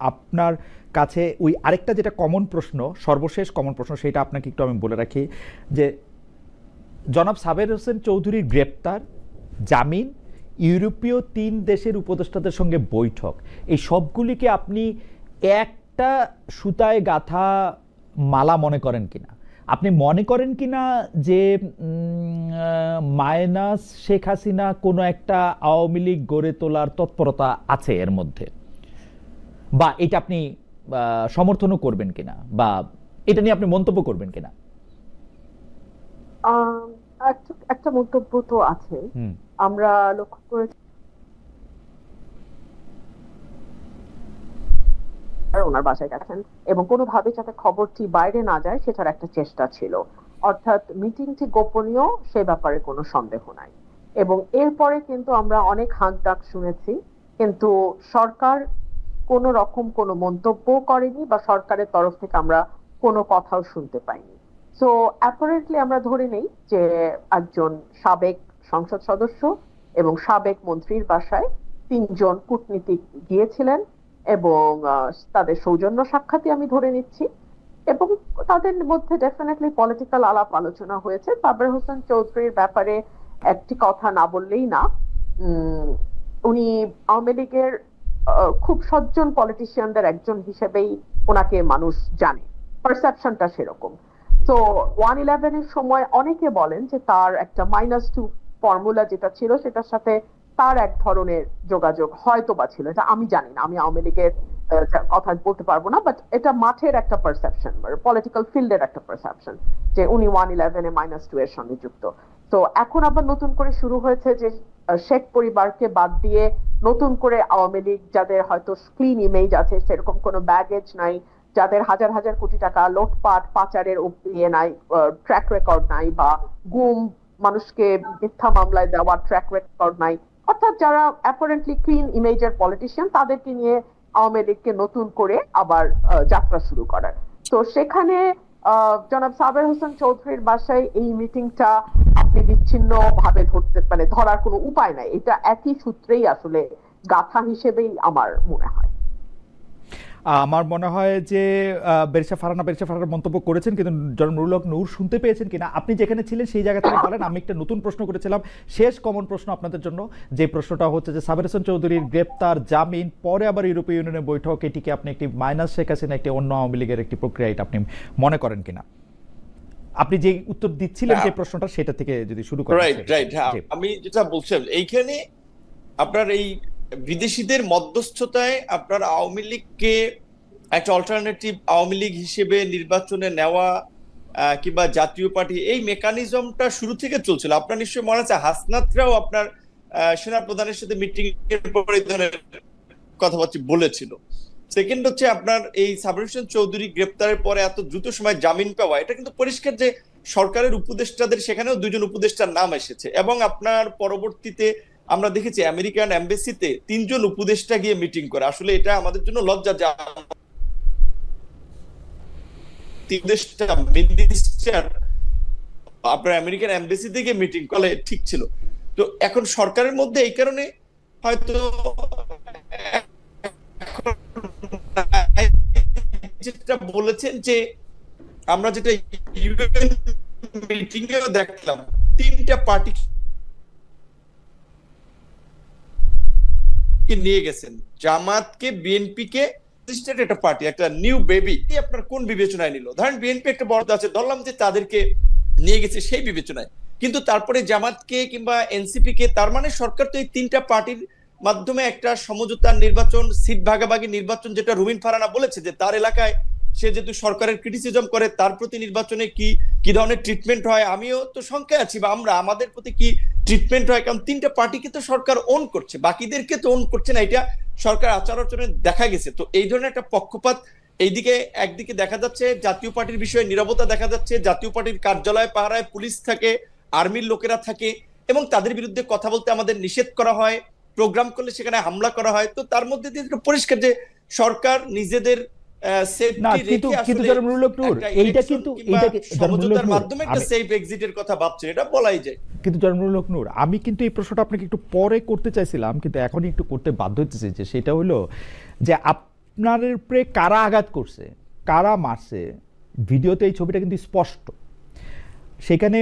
আপনার কাছে ওই আরেকটা যেটা কমন প্রশ্ন, সর্বশেষ কমন প্রশ্ন, সেটা আপনাকে একটু আমি বলে রাখি যে জনাব সাবের হোসেন চৌধুরীর গ্রেপ্তার, জামিন, ইউরোপীয় 3 দেশের উপদেষ্টাদের সঙ্গে বৈঠক, এই সবগুলিকে আপনি একটা সুতায় গাঁথা মালা মনে করেন কিনা? আপনি মনে করেন কিনা যে মাইনাস শেখ হাসিনা কোনো একটা আওয়ামী লীগ গড়ে তোলার তৎপরতা আছে এর মধ্যে, বা এটা আপনি সমর্থনও করবেন কিনা, বা এটা নিয়ে আপনি মন্তব্য করবেন কিনা? একটা মন্তব্য তো আছে। আমরা লক্ষ্য করেছি ওনার বাসায় গেছেন এবং কোনোভাবে যাতে খবরটি বাইরে না যায় সেটার একটা চেষ্টা ছিল, অর্থাৎ মিটিংটি গোপনীয় সে ব্যাপারে কোনো সন্দেহ নাই। এবং এরপরে কিন্তু আমরা অনেক হাঁক ডাক শুনেছি, কিন্তু সরকার কোনো রকম কোনো মন্তব্য করেনি বা সরকারের তরফ থেকে আমরা কোনো কথাও শুনতে পাইনি। সো অ্যাপারেন্টলি আমরা ধরে নেই যে একজন সাবেক সংসদ সদস্য এবং সাবেক মন্ত্রীর বাসায় 3 জন কূটনীতিক গিয়েছিলেন এবং তাদের সৌজন্য সাক্ষাৎই আমি ধরে নিচ্ছি, এবং তাদের মধ্যে ডেফিনেটলি পলিটিক্যাল আলাপ আলোচনা হয়েছে। সাবের হোসেন চৌধুরীর ব্যাপারে একটি কথা না বললেই না, উনি আওয়ামী লীগের খুব সজ্জন পলিটিশিয়ানদের একজন হিসেবেই ওনাকে মানুষ জানে, পারসেপশনটা সেরকম। তো 111 এর সময় অনেকে বলেন যে তার একটা -2 ফর্মুলা যেটা ছিল সেটার সাথে তার এক ধরনের যোগাযোগ হয়তো বা ছিল, এটা আমি জানি না, আমি আওয়ামী লীগের কথা বলতে পারবো না, বাট এটা মাঠের একটা পারসেপশন, পলিটিক্যাল ফিল্ডের একটা পারসেপশন যে উনি 111 এ -2 এর সঙ্গে যুক্ত। তো এখন আবার নতুন করে শুরু হয়েছে যে শেখ পরিবারকে বাদ দিয়ে নতুন করে আওয়ামী লীগ যাদের হয়তো ক্লিন ইমেজ আছে, সেরকম কোনো ব্যাগেজ নাই, যাদের হাজার হাজার কোটি টাকা লোটপাট পাচারের ইয়ে নাই, ট্র্যাক রেকর্ড নাই, বা গুম মানুষকে মিথ্যা মামলায় দেওয়ার ট্র্যাক রেকর্ড নাই, অর্থাৎ যারা অ্যাপারেন্টলি ক্লিন ইমেজের পলিটিশিয়ান, তাদেরকে নিয়ে আওয়ামী লীগকে নতুন করে আবার যাত্রা শুরু করার। তো সেখানে জনাব সাবের হোসেন চৌধুরীর বাসায় এই মিটিংটা আপনি বিচ্ছিন্ন ভাবে ধরতে, মানে ধরার কোনো উপায় নাই, এটা একই সূত্রেই আসলে গাথা হিসেবেই আমার মনে হয়। আমার মনে হয় যে বেরিসা ফারহানা মন্তব্য করেছেন, কিন্তু জনাব নুরুল হক নূর শুনতে পেয়েছেন কিনা আপনি যেখানে ছিলেন সেই জায়গা থেকে বলেন। আমি একটা নতুন প্রশ্ন করেছিলাম, শেষ কমন প্রশ্ন আপনাদের জন্য, যে প্রশ্নটা হচ্ছে যে সাবের হোসেন চৌধুরীর গ্রেপ্তার, জামিন, পরে আবার ইউরোপীয় ইউনিয়নের বৈঠক, এটিকে আপনি একটি মাইনাস শেখ হাসিনা একটি অন্য আওয়ামী লীগের একটি প্রক্রিয়া, এটা আপনি মনে করেন কিনা? আপনি যে উত্তর দিচ্ছিলেন যে প্রশ্নটা, সেটা থেকে যদি শুরু করেন। রাইট, হ্যাঁ, আমি যেটা বলছিলাম এইখানে আপনার এই বিদেশিদের মধ্যস্থতায় আপনার আওয়ামী লীগকে একটা অল্টারনেটিভ আওয়ামী লীগ হিসেবে নির্বাচনে নেওয়া কিংবা জাতীয় পার্টি, এই মেকানিজমটা শুরু থেকে চলছিল। আপনার নিশ্চয়ই মনে আছে হাসনাতরাও আপনার সেনা প্রধানের সাথে মিটিং এর পরে এই ধরনের কথাবার্তা বলেছিল। সেকেন্ড হচ্ছে আপনার এই সাবের হোসেন চৌধুরী গ্রেপ্তারের পরে এত দ্রুত সময় জামিন পাওয়া, এটা কিন্তু পরিষ্কার যে সরকারের উপদেষ্টাদের সেখানেও 2 জন উপদেষ্টার নাম এসেছে, এবং আপনার পরবর্তীতে আমরা দেখেছি আমেরিকান এমবাসিতে 3 জন উপদেষ্টা গিয়ে মিটিং করে। আসলে এটা আমাদের জন্য লজ্জা যে আপনার আমেরিকান এমবাসি থেকে মিটিং করলে ঠিক ছিল। তো এখন সরকারের মধ্যে এই কারণে হয়তো যেটা বলেছেন যে আমরা যেটা ইউএন মিটিং এও দেখলাম, 3টা পার্টি নিয়ে গেছেন, জামাতকে, বিএনপিকে, একটা পার্টি, একটা নিউ বেবি, আপনার কোন বিবেচনায় নিল? ধরেন বিএনপি একটা বড় আছে, ধরলাম যে তাদেরকে নিয়ে গেছে সেই বিবেচনায়, কিন্তু তারপরে জামাতকে কিংবা এনসিপি কে, তার মানে সরকার তো এই 3টা পার্টির মাধ্যমে একটা সমঝোতার নির্বাচন, সিট ভাগাভাগি নির্বাচন, যেটা রুমিন ফারহানা বলেছে যে তার এলাকায় সে যেহেতু সরকারের ক্রিটিসিজম করে, তার প্রতি নির্বাচনে কি ধরনের ট্রিটমেন্ট হয়, আমিও তো শঙ্কায় আছি, বা আমাদের প্রতি কি ট্রিটমেন্ট হয়, কারণ 3টা পার্টিকে তো সরকার ওন করছে, বাকিদেরকে তো ওন করছে না, এটা সরকার আচার আচরণে দেখা গেছে। তো এই ধরনের একটা পক্ষপাত এইদিকে একদিকে দেখা যাচ্ছে, জাতীয় পার্টির বিষয়ে নীরবতা দেখা যাচ্ছে, জাতীয় পার্টির কার্যালয় পাহারায় পুলিশ থাকে, আর্মির লোকেরা থাকে, এবং তাদের বিরুদ্ধে কথা বলতে আমাদের নিষেধ করা হয়, প্রোগ্রাম করলে সেখানে হামলা করা হয়। তো তার মধ্যে দিয়ে পরিষ্কার যে সরকার নিজেদের আমি কিন্তু এই প্রশ্নটা আপনাকে একটু পরে করতে চাইছিলাম, কিন্তু এখনই একটু করতে বাধ্য হতেছি, যে সেটা হলো যে আপনার উপরে কারা আঘাত করছে, কারা মারছে, ভিডিওতে এই ছবিটা কিন্তু স্পষ্ট। সেখানে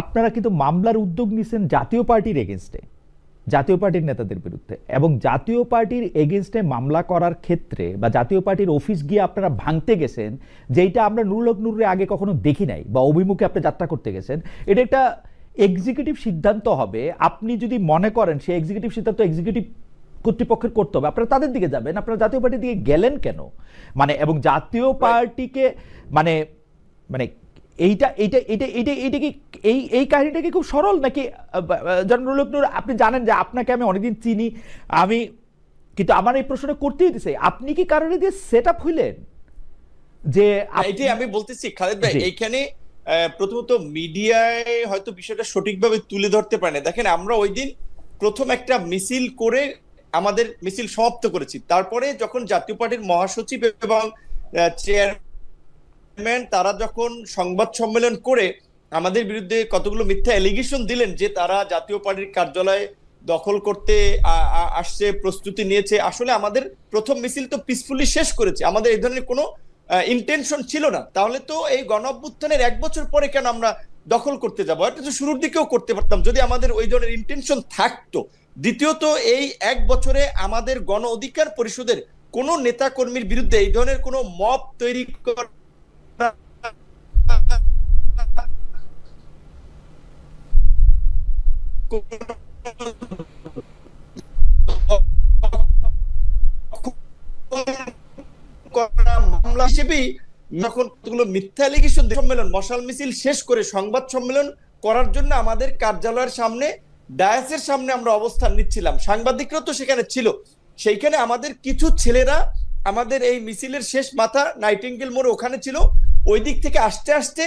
আপনারা কিন্তু মামলার উদ্যোগ নিয়েছেন জাতীয় পার্টির এগেনস্টে, জাতীয় পার্টির নেতাদের বিরুদ্ধে, এবং জাতীয় পার্টির এগেনস্টে মামলা করার ক্ষেত্রে বা জাতীয় পার্টির অফিস গিয়ে আপনারা ভাঙতে গেছেন, যেটা আমরা নুরুল হক নূরের আগে কখনো দেখি নাই, বা অভিমুখে আপনি যাত্রা করতে গেছেন। এটা একটা এক্সিকিউটিভ সিদ্ধান্ত হবে। আপনি যদি মনে করেন সেই এক্সিকিউটিভ সিদ্ধান্ত এক্সিকিউটিভ কর্তৃপক্ষের করতে হবে, আপনারা তাদের দিকে যাবেন। আপনারা জাতীয় পার্টির দিকে গেলেন কেন? মানে এবং জাতীয় পার্টিকে মানে মানে এইটা এইটা এইটা এইটা এইটা কি এই কাহিনীটা কি খুব সরল নাকি? নুরুল হক নূর, আপনি জানেন যে আপনাকে আমি অনেকদিন চিনি, আমি কিন্তু আমার এই প্রশ্নটা করতেই দিছে, আপনি কি কারণে দিয়ে সেট আপ হইলেন যে? এটাই আমি বলতেছি খালেদ ভাই, এইখানে প্রথমত মিডিয়ায় হয়তো বিষয়টা সঠিকভাবে তুলে ধরতে পারে না। দেখেন, আমরা ওই দিন প্রথম একটা মিছিল করে আমাদের মিছিল সমাপ্ত করেছি। তারপরে যখন জাতীয় পার্টির মহাসচিব এবং চেয়ারম্যান তারা যখন সংবাদ সম্মেলন করে আমাদের বিরুদ্ধে কতগুলো মিথ্যা এলিগেশন দিলেন যে তারা জাতীয় পার্টির কার্যালয় দখল করতে আসছে, প্রস্তুতি নিয়েছে। আসলে আমাদের প্রথম মিছিল তো পিসফুলি শেষ করেছে, আমাদের এই ধরনের কোনো ইন্টেনশন ছিল না। তাহলে তো এই গণঅভ্যুত্থানের 1 বছর পরে কেন আমরা দখল করতে যাবো? এটা তো শুরুর দিকেও করতে পারতাম যদি আমাদের ওই ধরনের ইন্টেনশন থাকতো। দ্বিতীয়ত, এই 1 বছরে আমাদের গণ অধিকার পরিষদের কোন নেতা কর্মীর বিরুদ্ধে এই ধরনের কোনো মব তৈরি করা মামলা হিসেবেই যখন মিথ্যা অ্যালিগেশন সম্মেলন মশাল মিছিল শেষ করে সংবাদ সম্মেলন করার জন্য আমাদের কার্যালয়ের সামনে ডায়াসের সামনে আমরা অবস্থান নিচ্ছিলাম, সাংবাদিকরা তো সেখানে ছিল। সেইখানে আমাদের কিছু ছেলেরা আমাদের এই মিছিলের শেষ মাথা নাইটিঙ্গেল মোড় ওখানে ছিল, ওই দিক থেকে আসতে আসতে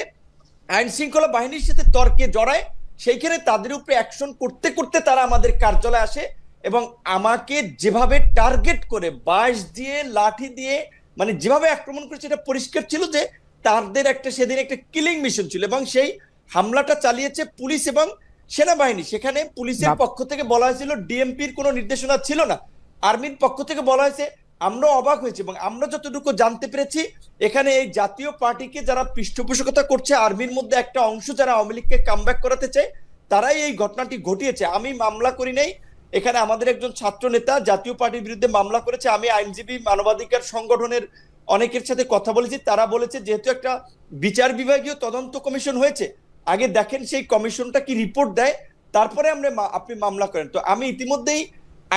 আইন শৃঙ্খলা বাহিনীর সাথে তর্কে জড়ায়। সেইখানে তাদের উপরে অ্যাকশন করতে করতে তারা আমাদের কার্যালয়ে আসে এবং আমাকে যেভাবে টার্গেট করে বাঁশ দিয়ে লাঠি দিয়ে মানে যেভাবে আক্রমণ করেছে, এটা পরিষ্কার ছিল যে তাদের একটা সেদিন একটা কিলিং মিশন ছিল এবং সেই হামলাটা চালিয়েছে পুলিশ এবং সেনাবাহিনী। সেখানে পুলিশের পক্ষ থেকে বলা হয়েছিল ডিএমপির কোনো নির্দেশনা ছিল না, আর্মির পক্ষ থেকে বলা হয়েছে। আমরা অবাক হয়েছি এবং আমরা যতটুকু জানতে পেরেছি এখানে এই জাতীয় পার্টিকে যারা পৃষ্ঠপোষকতা করছে, আর্মির মধ্যে একটা অংশ যারা আওয়ামী লীগকে কামব্যাক করাতে চায়, তারাই এই ঘটনাটি ঘটিয়েছে। আমি মামলা করি নাই, এখানে আমাদের একজন ছাত্র নেতা জাতীয় পার্টির বিরুদ্ধে মামলা করেছে। আমি আইনজীবী মানবাধিকার সংগঠনের অনেকের সাথে কথা বলেছি, তারা বলেছে যেহেতু একটা বিচার বিভাগীয় তদন্ত কমিশন হয়েছে, আগে দেখেন সেই কমিশনটা কি রিপোর্ট দেয়, তারপরে আপনি মামলা করেন। তো আমি ইতিমধ্যেই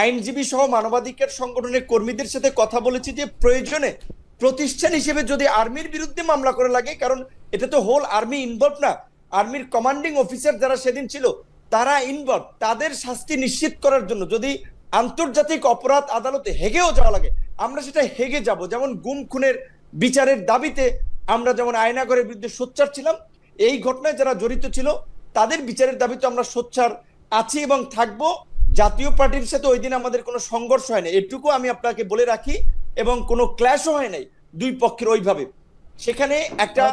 আইনজীবী সহ মানবাধিকার সংগঠনের কর্মীদের সাথে কথা বলেছি যে প্রয়োজনে প্রতিষ্ঠান হিসেবে যদি আর্মির বিরুদ্ধে মামলা করা লাগে, কারণ এটা তো হোল আর্মি ইনভলভ না, আর্মির কমান্ডিং অফিসার যারা সেদিন ছিল তারা ইনভলভ, তাদের শাস্তি নিশ্চিত করার জন্য যদি আন্তর্জাতিক অপরাধ আদালতে হেগেও যাওয়া লাগে আমরা সেটা হেগে যাব। যেমন গুম খুনের বিচারের দাবিতে আমরা যেমন আয়নাগরের বিরুদ্ধে সোচ্চার ছিলাম, এই ঘটনায় যারা জড়িত ছিল তাদের বিচারের দাবিতে আমরা সোচ্চার আছি এবং থাকবো। জাতীয় পার্টির সাথে ওই দিন আমাদের কোনো সংঘর্ষ হয় না, এটুকু আমি আপনাকে বলে রাখি, এবং কোনো ক্ল্যাশও হয় নাই দুই পক্ষের ওইভাবে। সেখানে একটা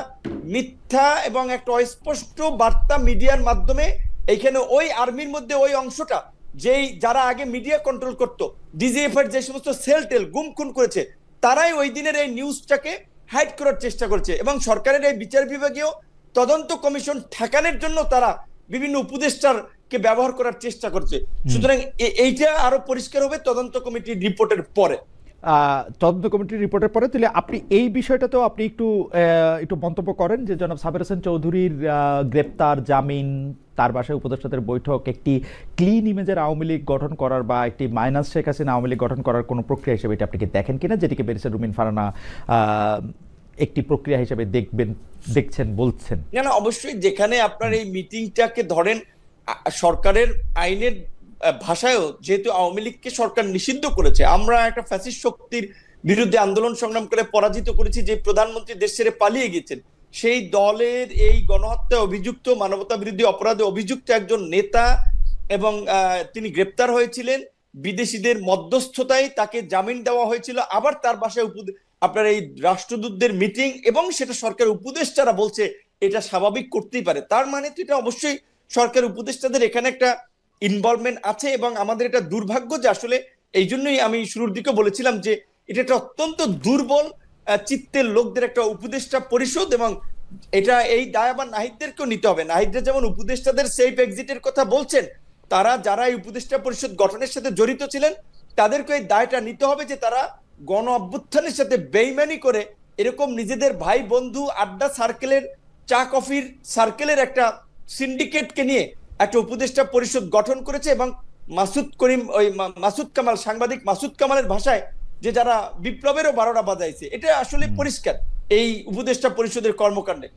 মিথ্যা এবং একটা অস্পষ্ট বার্তা মিডিয়ার মাধ্যমে এইখানে ওই আর্মির মধ্যে ওই অংশটা যেই যারা আগে মিডিয়া কন্ট্রোল করতো, ডিজিএফ এর যে সমস্ত সেল টেল গুম খুন করেছে, তারাই ওই দিনের এই নিউজটাকে হাইড করার চেষ্টা করছে এবং সরকারের এই বিচার বিভাগীয় তদন্ত কমিশন ঠেকানোর জন্য তারা বিভিন্ন উপদেষ্টারকে ব্যবহার করার চেষ্টা করছে। সুতরাং এইটা আরো পরিষ্কার হবে তদন্ত কমিটির রিপোর্টের পরে। তদন্ত কমিটির রিপোর্টের পরে তাহলে আপনি এই বিষয়টাতেও আপনি একটু মন্তব্য করেন যে জনাব সাবের হোসেন চৌধুরীর গ্রেপ্তার, জামিন, তার বাসায় উপদেষ্টাদের বৈঠক একটি ক্লিন ইমেজের আওয়ামী লীগ গঠন করার বা একটি মাইনাস শেখ হাসিনা আওয়ামী লীগ গঠন করার কোনো প্রক্রিয়া হিসেবে এটা আপনি কি দেখেন কিনা, যেটিকে ব্যারিস্টার রুমিন ফারহানা একটি প্রক্রিয়া হিসেবে দেখছেন বলছেন? না, অবশ্যই। যেখানে আপনার এই মিটিংটাকে ধরেন সরকারের আইনের ভাষায়ও যেহেতু আওয়ামী লীগকে সরকার নিষিদ্ধ করেছে, আমরা একটা ফ্যাসিস্ট শক্তির বিরুদ্ধে আন্দোলন সংগ্রাম করে পরাজিত করেছি, যে প্রধানমন্ত্রী দেশ ছেড়ে পালিয়ে গেছেন, সেই দলের এই গণহত্যা অভিযুক্ত, মানবতা বিরোধী অপরাধে অভিযুক্ত একজন নেতা এবং তিনি গ্রেপ্তার হয়েছিলেন বিদেশিদের মধ্যস্থতায়, তাকে জামিন দেওয়া হয়েছিল। আবার তার বাসায় আপনার এই রাষ্ট্রদূতদের মিটিং এবং সেটা সরকার উপদেষ্টারা বলছে এটা স্বাভাবিক করতেই পারে। তার মানে তো এটা অবশ্যই সরকার উপদেষ্টাদের এখানে একটা ইনভলভমেন্ট আছে এবং আমাদের এটা দুর্ভাগ্য যে আসলে এই জন্যই আমি শুরুর দিকে বলেছিলাম যে এটা একটা অত্যন্ত দুর্বল চিত্তের লোকদের একটা উপদেষ্টা পরিষদ, এবং এটা এই দায় আবার নাহিদদেরকেও নিতে হবে। নাহিদরা যেমন উপদেষ্টাদের সেফ এক্সিটের কথা বলছেন, তারা যারা এই উপদেষ্টা পরিষদ গঠনের সাথে জড়িত ছিলেন তাদেরকে এই দায়টা নিতে হবে যে তারা গণ অভ্যুত্থানের সাথে বেইমানি করে এরকম নিজেদের ভাই বন্ধু আড্ডা সার্কেলের, চা কফির সার্কেলের একটা সিন্ডিকেটকে নিয়ে একটা উপদেষ্টা পরিষদ গঠন করেছে। এবং মাসুদ করিম, ওই মাসুদ কামাল, সাংবাদিক মাসুদ কামালের ভাষায় যে যারা বিপ্লবেরও 12টা বাজাইছে, এটা আসলে পরিষ্কার এই উপদেষ্টা পরিষদের কর্মকাণ্ডে।